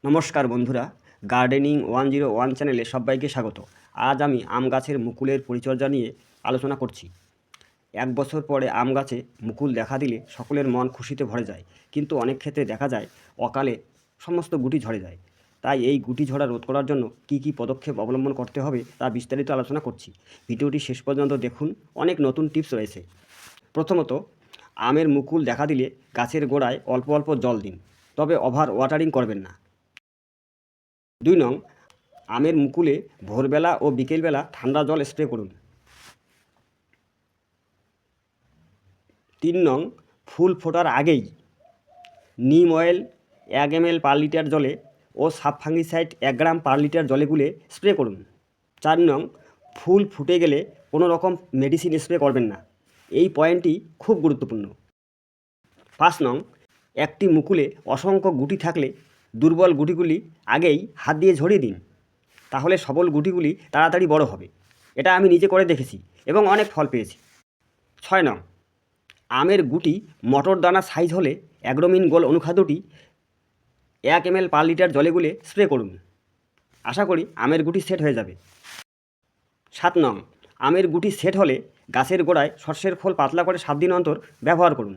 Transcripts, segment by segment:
নমস্কার বন্ধুরা, গার্ডেনিং 101 চ্যানেলে সবাইকে স্বাগত। আজ আমি আম গাছের মুকুলের পরিচর্যা নিয়ে আলোচনা করছি। 1 বছর পরে আম গাছে মুকুল দেখা দিলে সকলের মন খুশিতে ভরে যায়, কিন্তু অনেক ক্ষেত্রে দেখা যায় অকালে সমস্ত গুটি ঝরে যায়। তাই এই গুটি ঝরা রোধ করার জন্য কী কী পদক্ষেপ অবলম্বন করতে হবে তা বিস্তারিত আলোচনা করছি। ভিডিওটি শেষ পর্যন্ত দেখুন, অনেক নতুন টিপস রয়েছে। প্রথমত, আমের মুকুল দেখা দিলে গাছের গোড়ায় অল্প অল্প জল দিন, তবে ওভার ওয়াটারিং করবেন না। 2 নং, আমের মুকুলে ভোরবেলা ও বিকেলবেলা ঠান্ডা জল স্প্রে করুন। 3 নং, ফুল ফোটার আগেই নিম অয়েল 1 ml পার লিটার জলে ও সাব ফাঙ্গিসাইড 1 গ্রাম পার লিটার জলে গুলে স্প্রে করুন। 4 নং, ফুল ফুটে গেলে কোনো রকম মেডিসিন স্প্রে করবেন না। এই পয়েন্টটি খুব গুরুত্বপূর্ণ। 5 নং, একটি মুকুলে অসংখ্য গুটি থাকলে দুর্বল গুটিগুলি আগেই হাত দিয়ে ঝরিয়ে দিন, তাহলে সবল গুটিগুলি তাড়াতাড়ি বড় হবে। এটা আমি নিজে করে দেখেছি এবং অনেক ফল পেয়েছি। 6 নং, আমের গুটি মটর দানা সাইজ হলে অ্যাগ্রোমিন গোল অনুখাদ্যটি 1 ml পার লিটার জলে গুলে স্প্রে করুন। আশা করি আমের গুটি সেট হয়ে যাবে। 7 নং, আমের গুটি সেট হলে গাছের গোড়ায় সর্ষের খোল পাতলা করে 7 দিন অন্তর ব্যবহার করুন।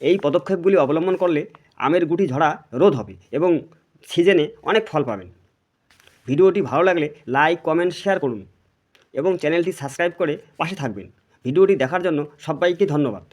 এই পদক্ষেপগুলি অবলম্বন করলে আমের গুটি ঝরা রোধ হবে এবং সিজনে অনেক ফল পাবেন। ভিডিওটি ভালো লাগলে লাইক, কমেন্ট, শেয়ার করুন এবং চ্যানেলটি সাবস্ক্রাইব করে পাশে থাকবেন। ভিডিওটি দেখার জন্য সবাইকে ধন্যবাদ।